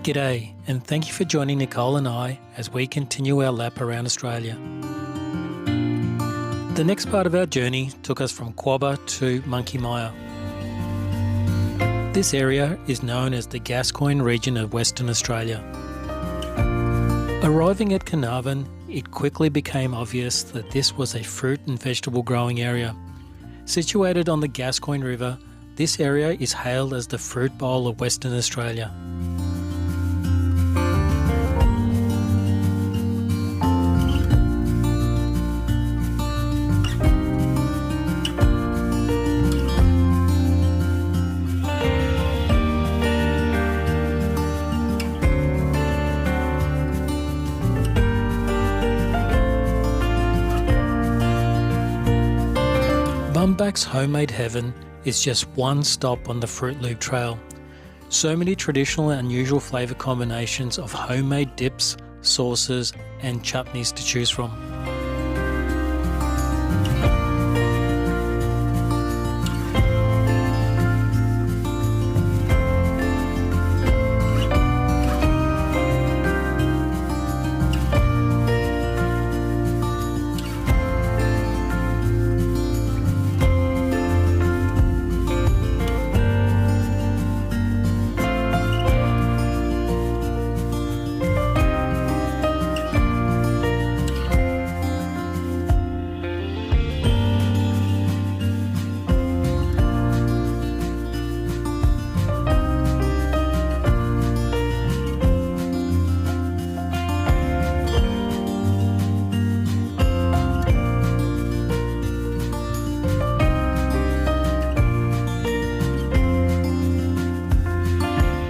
G'day, and thank you for joining Nicole and I as we continue our lap around Australia. The next part of our journey took us from Quobba to Monkey Mia. This area is known as the Gascoyne region of Western Australia. Arriving at Carnarvon, it quickly became obvious that this was a fruit and vegetable growing area. Situated on the Gascoyne River, this area is hailed as the fruit bowl of Western Australia. Bumback's Homemade Heaven is just one stop on the Fruit Loop Trail. So many traditional and unusual flavour combinations of homemade dips, sauces and chutneys to choose from.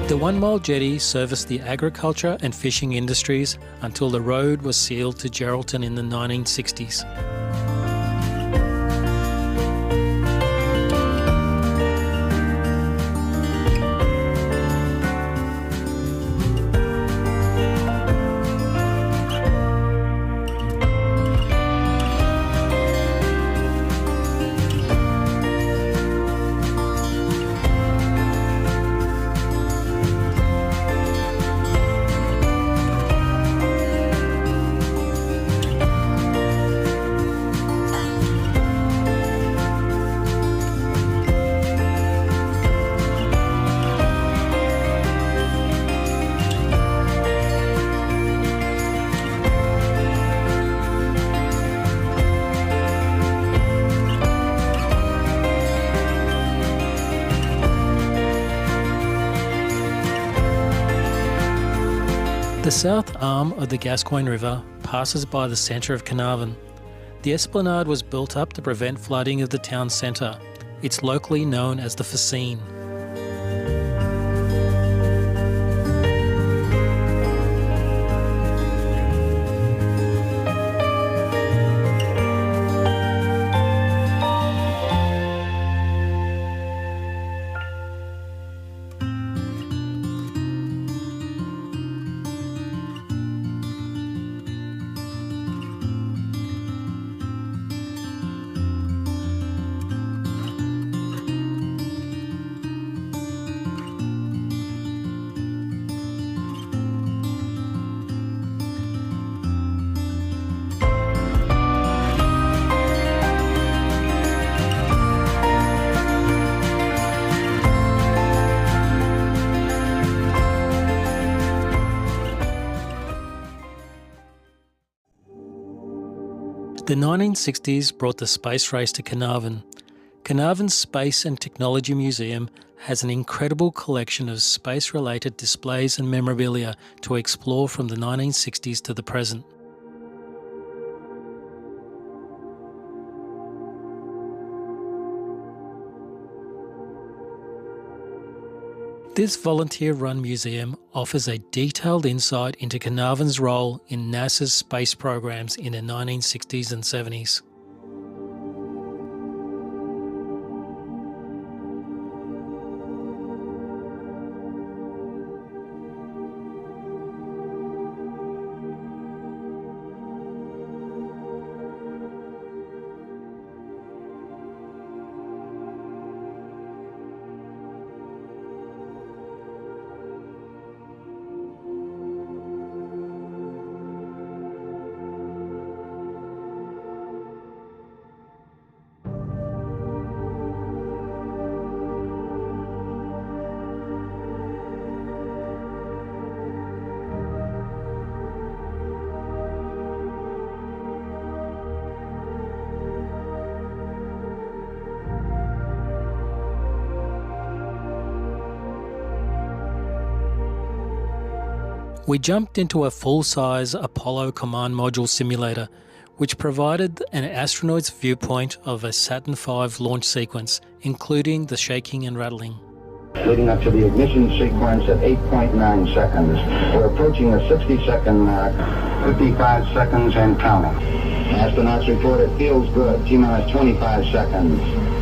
The 1 mile jetty serviced the agriculture and fishing industries until the road was sealed to Geraldton in the 1960s. The south arm of the Gascoyne River passes by the centre of Carnarvon. The esplanade was built up to prevent flooding of the town centre. It's locally known as the Fascine. The 1960s brought the space race to Carnarvon. Carnarvon's Space and Technology Museum has an incredible collection of space-related displays and memorabilia to explore from the 1960s to the present. This volunteer-run museum offers a detailed insight into Carnarvon's role in NASA's space programs in the 1960s and 70s. We jumped into a full-size Apollo command module simulator, which provided an astronaut's viewpoint of a Saturn V launch sequence, including the shaking and rattling. Leading up to the ignition sequence at 8.9 seconds. We're approaching the 60-second mark, 55 seconds and counting. Astronauts report it feels good. T-minus 25 seconds.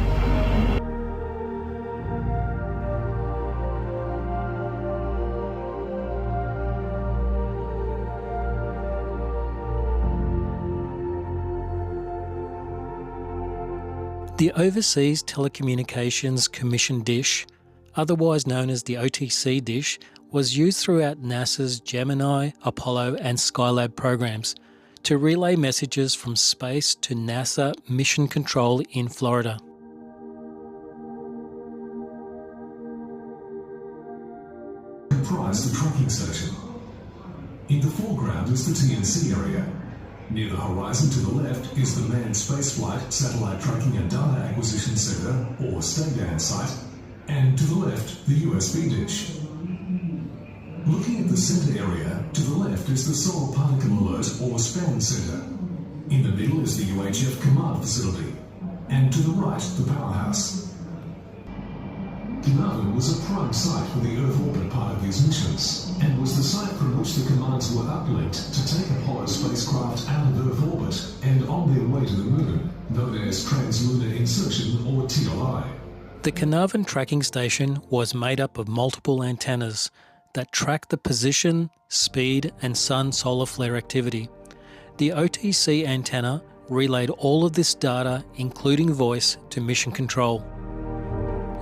The Overseas Telecommunications Commission dish, otherwise known as the OTC dish, was used throughout NASA's Gemini, Apollo and Skylab programs to relay messages from space to NASA Mission Control in Florida. Comprise the tracking station. In the foreground is the TNC area. Near the horizon to the left is the Manned Spaceflight Satellite Tracking and Data Acquisition Center, or STADAN site, and to the left, the USB dish. Looking at the center area, to the left is the Solar Particle Alert, or SPAN Center. In the middle is the UHF Command Facility, and to the right, the powerhouse. Carnarvon was a prime site for the Earth orbit part of these missions, and was the site from which the commands were uplinked to take Apollo spacecraft out of Earth orbit and on their way to the Moon, known as Translunar Insertion, or TLI. The Carnarvon Tracking Station was made up of multiple antennas that track the position, speed and sun-solar flare activity. The OTC antenna relayed all of this data, including voice, to Mission Control.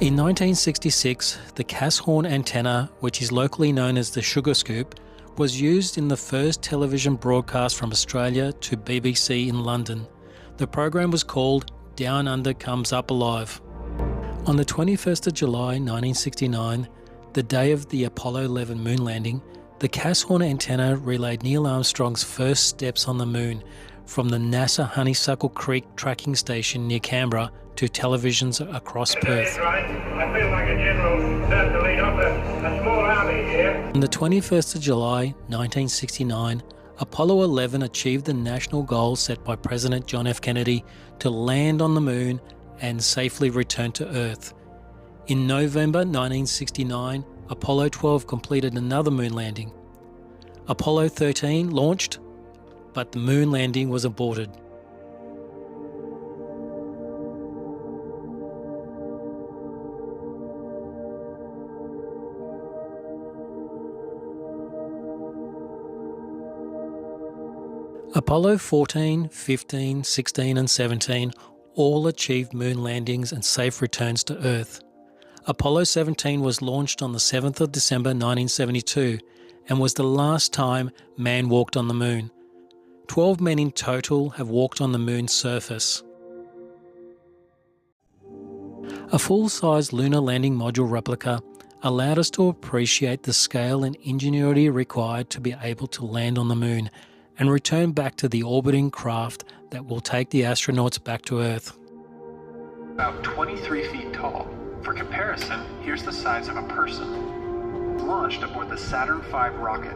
In 1966, the Gascoyne antenna, which is locally known as the Sugar Scoop, was used in the first television broadcast from Australia to BBC in London. The program was called Down Under Comes Up Alive. On the 21st of July 1969, the day of the Apollo 11 moon landing, the Gascoyne antenna relayed Neil Armstrong's first steps on the moon from the NASA Honeysuckle Creek tracking station near Canberra to televisions across Perth. Right. I feel like a general about to lead off a small army here. On the 21st of July 1969, Apollo 11 achieved the national goal set by President John F. Kennedy to land on the moon and safely return to Earth. In November 1969, Apollo 12 completed another moon landing. Apollo 13 launched, but the moon landing was aborted. Apollo 14, 15, 16 and 17 all achieved moon landings and safe returns to Earth. Apollo 17 was launched on the 7th of December 1972 and was the last time man walked on the moon. 12 men in total have walked on the moon's surface. A full-size lunar landing module replica allowed us to appreciate the scale and ingenuity required to be able to land on the moon and return back to the orbiting craft that will take the astronauts back to Earth. About 23 feet tall. For comparison, here's the size of a person. Launched aboard the Saturn V rocket,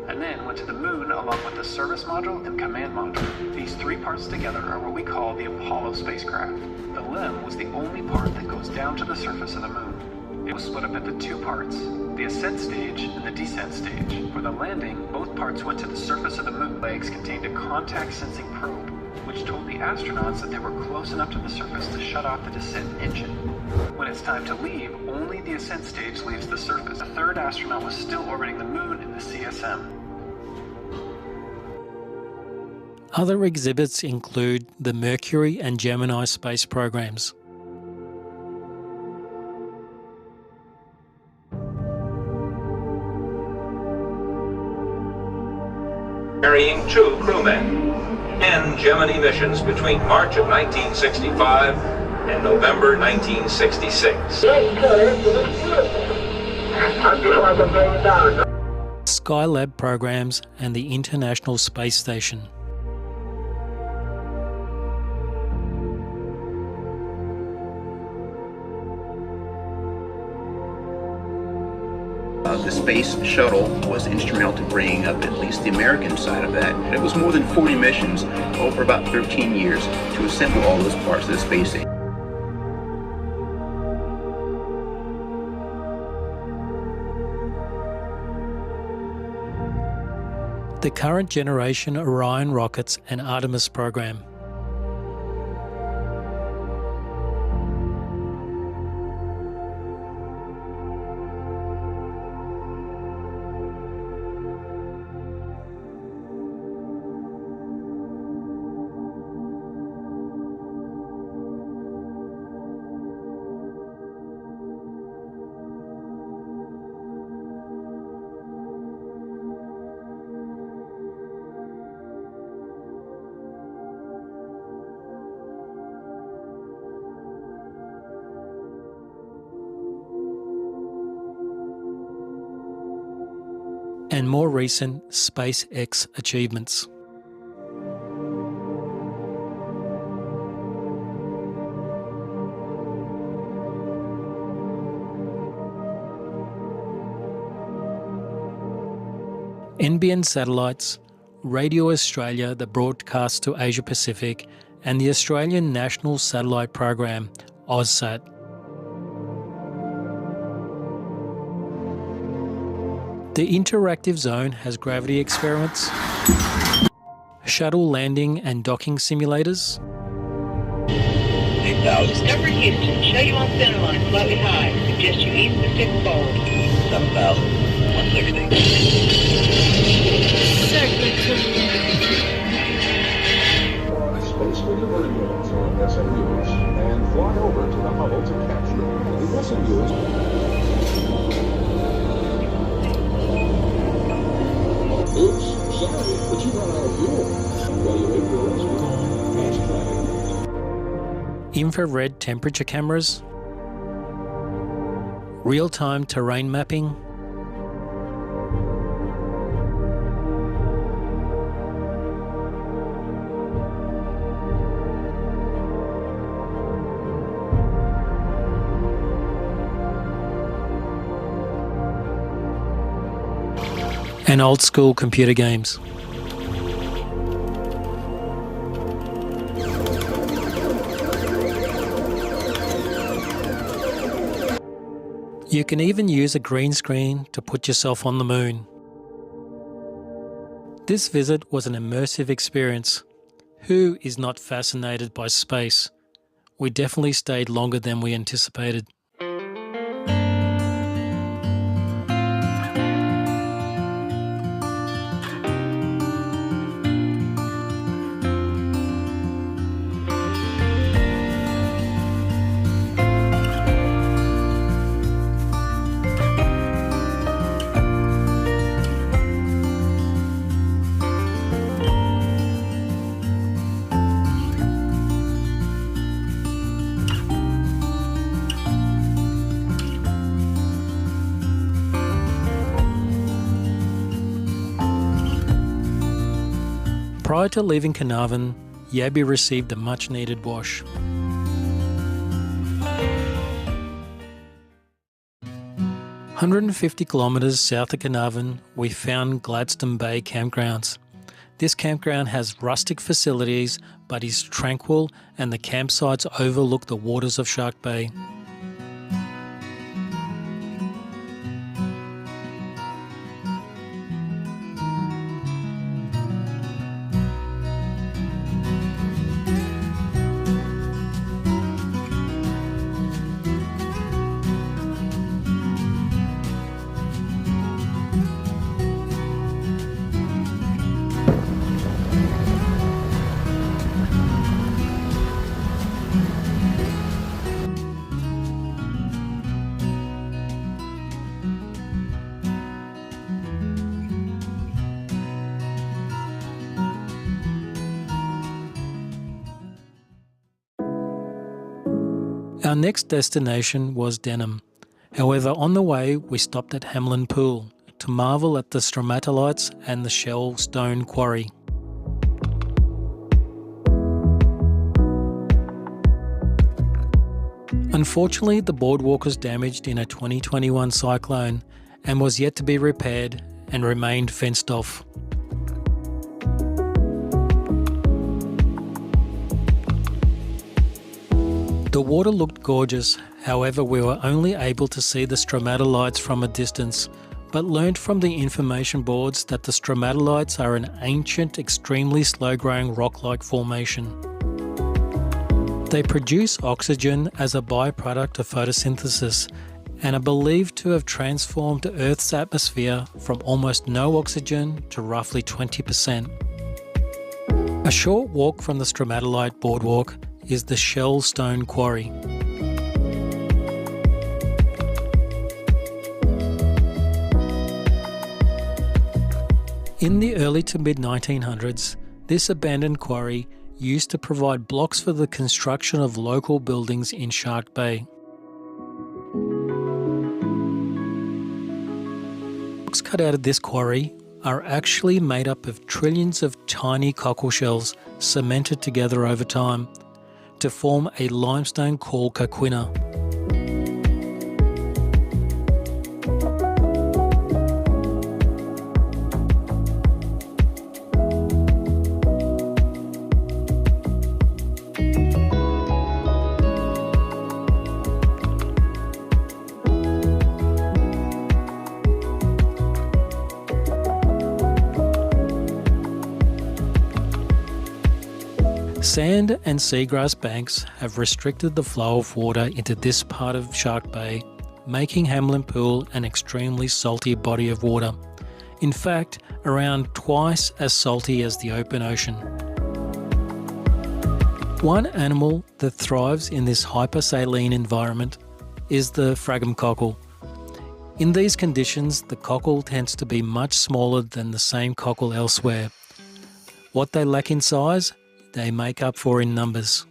and then went to the moon along with the service module and command module. These three parts together are what we call the Apollo spacecraft. The LEM was the only part that goes down to the surface of the moon. It was split up into two parts, the ascent stage and the descent stage. For the landing, both parts went to the surface of the moon. Legs contained a contact sensing probe, which told the astronauts that they were close enough to the surface to shut off the descent engine. When it's time to leave, only the ascent stage leaves the surface. The third astronaut was still orbiting the moon in the CSM. Other exhibits include the Mercury and Gemini space programs. Carrying 2 crewmen. 10 Gemini missions between March of 1965 and November 1966. Skylab Programs and the International Space Station. The space shuttle was instrumental to bringing up at least the American side of that. It was more than 40 missions over about 13 years to assemble all those parts of the space station. The current generation Orion rockets and Artemis program. And more recent SpaceX achievements. NBN satellites, Radio Australia that broadcasts to Asia Pacific, and the Australian National Satellite Program, AusSat. The interactive zone has gravity experiments, shuttle landing and docking simulators, Discovery Houston, show you on center line, slightly high. Suggest you ease the stick forward. 7,160. Space delivery units or SMUs and fly over to the Hubble to capture the SMUs. Oops, sorry, but you ran out of fuel. Well, you made your rescue. Fast track. infrared temperature cameras, real-time terrain mapping, and old-school computer games. You can even use a green screen to put yourself on the moon. This visit was an immersive experience. Who is not fascinated by space? We definitely stayed longer than we anticipated. Prior to leaving Carnarvon, Yabby received a much-needed wash. "150 kilometres south of Carnarvon, we found Gladstone Bay Campgrounds. This campground has rustic facilities but is tranquil, and the campsites overlook the waters of Shark Bay. Our next destination was Denham. However, on the way we stopped at Hamlin Pool to marvel at the stromatolites and the shell stone quarry. Unfortunately, the boardwalk was damaged in a 2021 cyclone, and was yet to be repaired and remained fenced off. The water looked gorgeous, however we were only able to see the stromatolites from a distance, but learned from the information boards that the stromatolites are an ancient, extremely slow-growing rock-like formation. They produce oxygen as a byproduct of photosynthesis and are believed to have transformed Earth's atmosphere from almost no oxygen to roughly 20%. A short walk from the stromatolite boardwalk is the Shell Stone Quarry. In the early to mid-1900s, this abandoned quarry used to provide blocks for the construction of local buildings in Shark Bay. Blocks cut out of this quarry are actually made up of trillions of tiny cockle shells cemented together over time to form a limestone called Coquina. Sand and seagrass banks have restricted the flow of water into this part of Shark Bay, making Hamlin Pool an extremely salty body of water. In fact, around twice as salty as the open ocean. One animal that thrives in this hypersaline environment is the fragum cockle. In these conditions, the cockle tends to be much smaller than the same cockle elsewhere. What they lack in size, they make up for in numbers.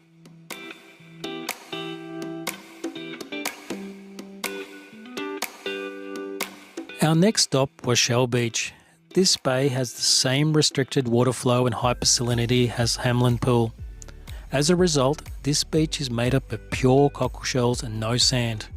Our next stop was Shell Beach. This bay has the same restricted water flow and hypersalinity as Hamlin Pool. As a result, this beach is made up of pure cockle shells and no sand.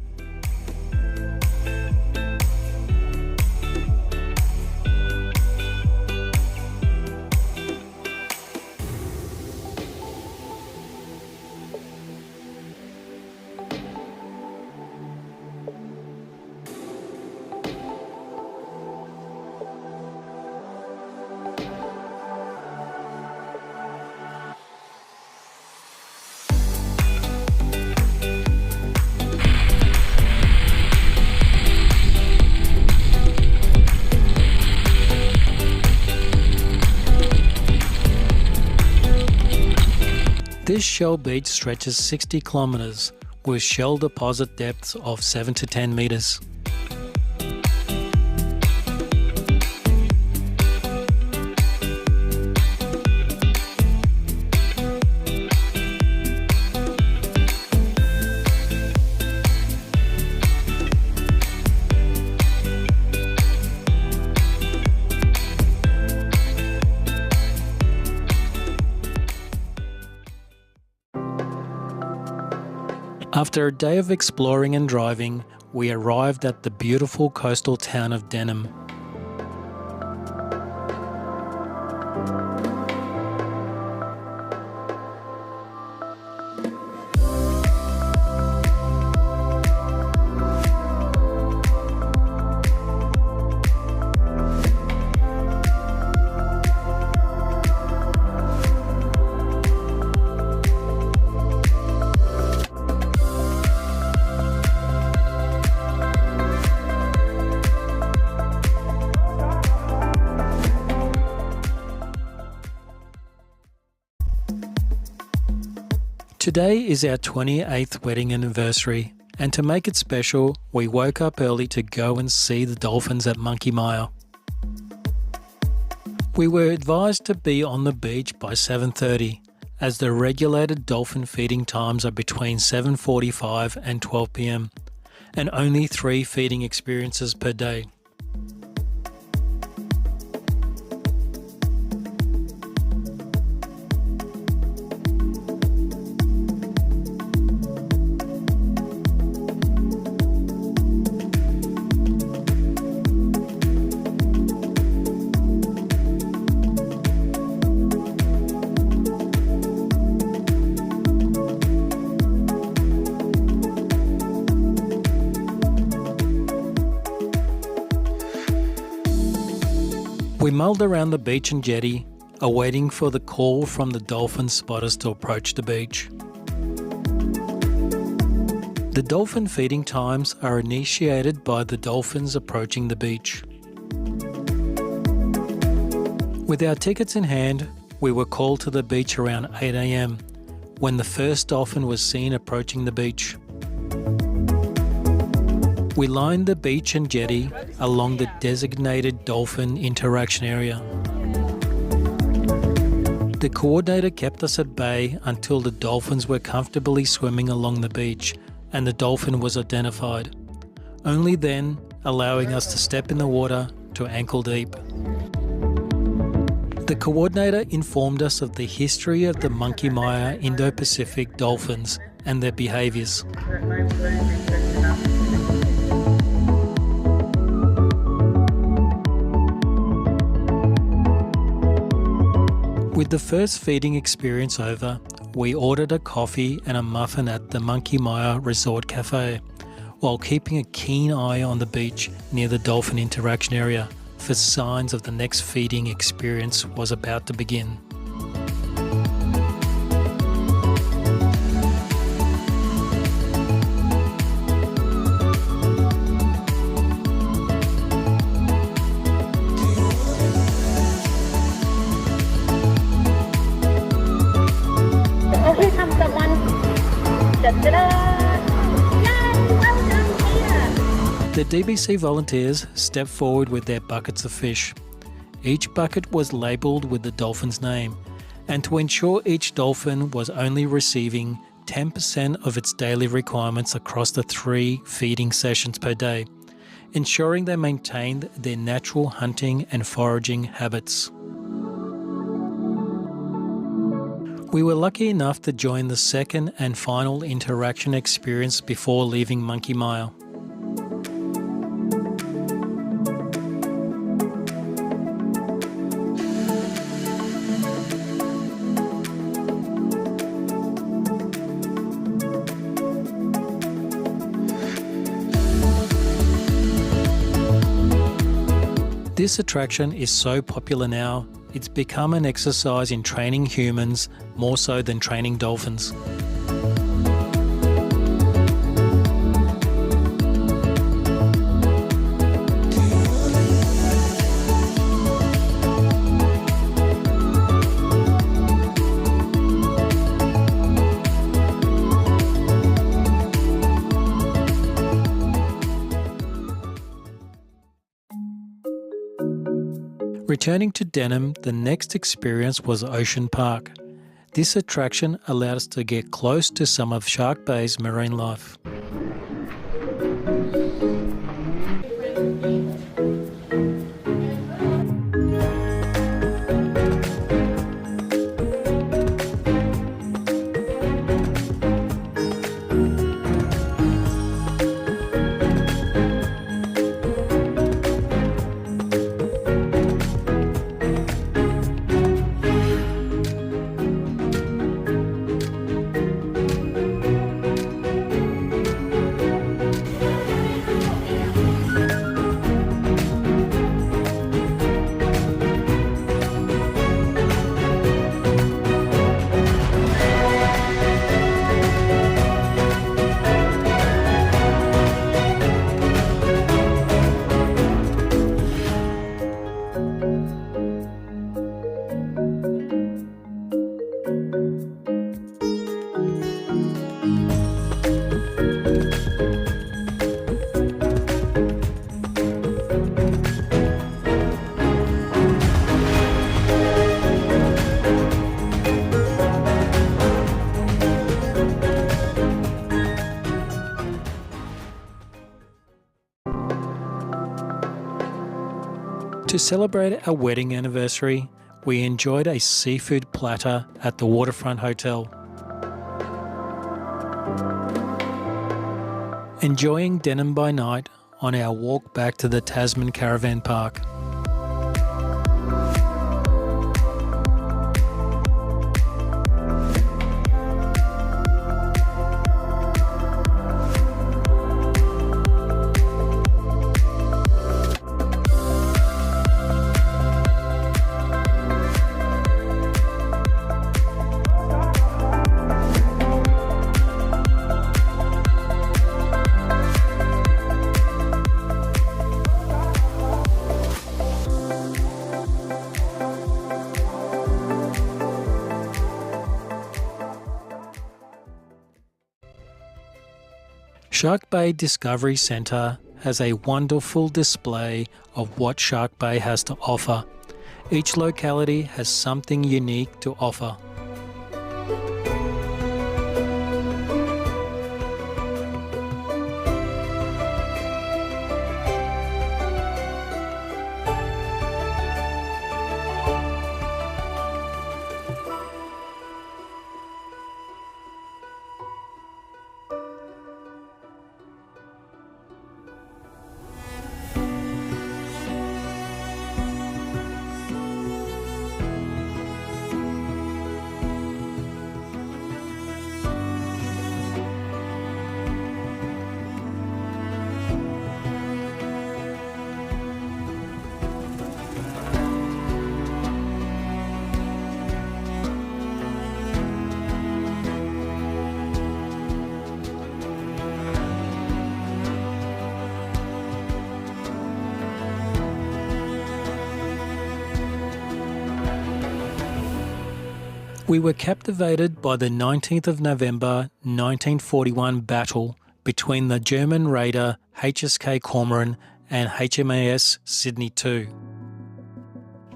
This shell beach stretches 60 kilometres with shell deposit depths of 7 to 10 metres. After a day of exploring and driving, we arrived at the beautiful coastal town of Denham. Today is our 28th wedding anniversary, and to make it special, we woke up early to go and see the dolphins at Monkey Mile. We were advised to be on the beach by 7:30, as the regulated dolphin feeding times are between 7:45 and 12 p.m, and only 3 feeding experiences per day. We mulled around the beach and jetty, awaiting for the call from the dolphin spotters to approach the beach. The dolphin feeding times are initiated by the dolphins approaching the beach. With our tickets in hand, we were called to the beach around 8 a.m. when the first dolphin was seen approaching the beach. We lined the beach and jetty along the designated dolphin interaction area. The coordinator kept us at bay until the dolphins were comfortably swimming along the beach and the dolphin was identified, only then allowing us to step in the water to ankle deep. The coordinator informed us of the history of the Monkey Maya Indo-Pacific dolphins and their behaviours. With the first feeding experience over, we ordered a coffee and a muffin at the Monkey Maya Resort Cafe, while keeping a keen eye on the beach near the dolphin interaction area for signs of the next feeding experience was about to begin. The DBC volunteers stepped forward with their buckets of fish. Each bucket was labelled with the dolphin's name, and to ensure each dolphin was only receiving 10% of its daily requirements across the 3 feeding sessions per day, ensuring they maintained their natural hunting and foraging habits. We were lucky enough to join the second and final interaction experience before leaving Monkey Maya. This attraction is so popular now, it's become an exercise in training humans more so than training dolphins. Returning to Denham, the next experience was Ocean Park. This attraction allowed us to get close to some of Shark Bay's marine life. To celebrate our wedding anniversary, we enjoyed a seafood platter at the Waterfront Hotel. Enjoying Denham by night on our walk back to the Tasman Caravan Park. Shark Bay Discovery Centre has a wonderful display of what Shark Bay has to offer. Each locality has something unique to offer. We were captivated by the 19th of November 1941 battle between the German raider HSK Cormoran and HMAS Sydney II.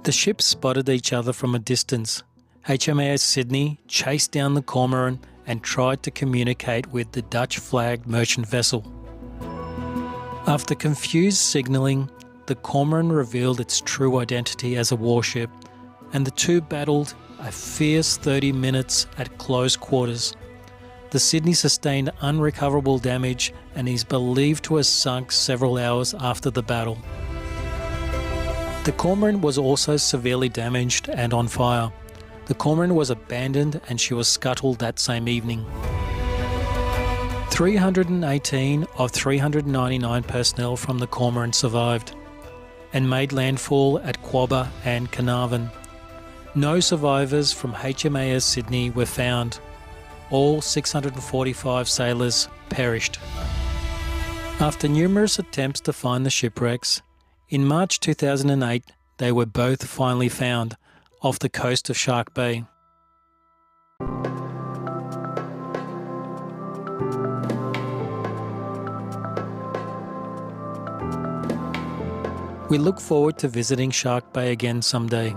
The ships spotted each other from a distance. HMAS Sydney chased down the Cormoran and tried to communicate with the Dutch-flagged merchant vessel. After confused signalling, the Cormoran revealed its true identity as a warship, and the two battled a fierce 30 minutes at close quarters. The Sydney sustained unrecoverable damage and is believed to have sunk several hours after the battle. The Cormoran was also severely damaged and on fire. The Cormoran was abandoned and she was scuttled that same evening. 318 of 399 personnel from the Cormoran survived and made landfall at Quobba and Carnarvon. No survivors from HMAS Sydney were found. All 645 sailors perished. After numerous attempts to find the shipwrecks, in March 2008 they were both finally found off the coast of Shark Bay. We look forward to visiting Shark Bay again someday.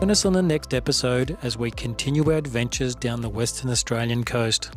Join us on the next episode as we continue our adventures down the Western Australian coast.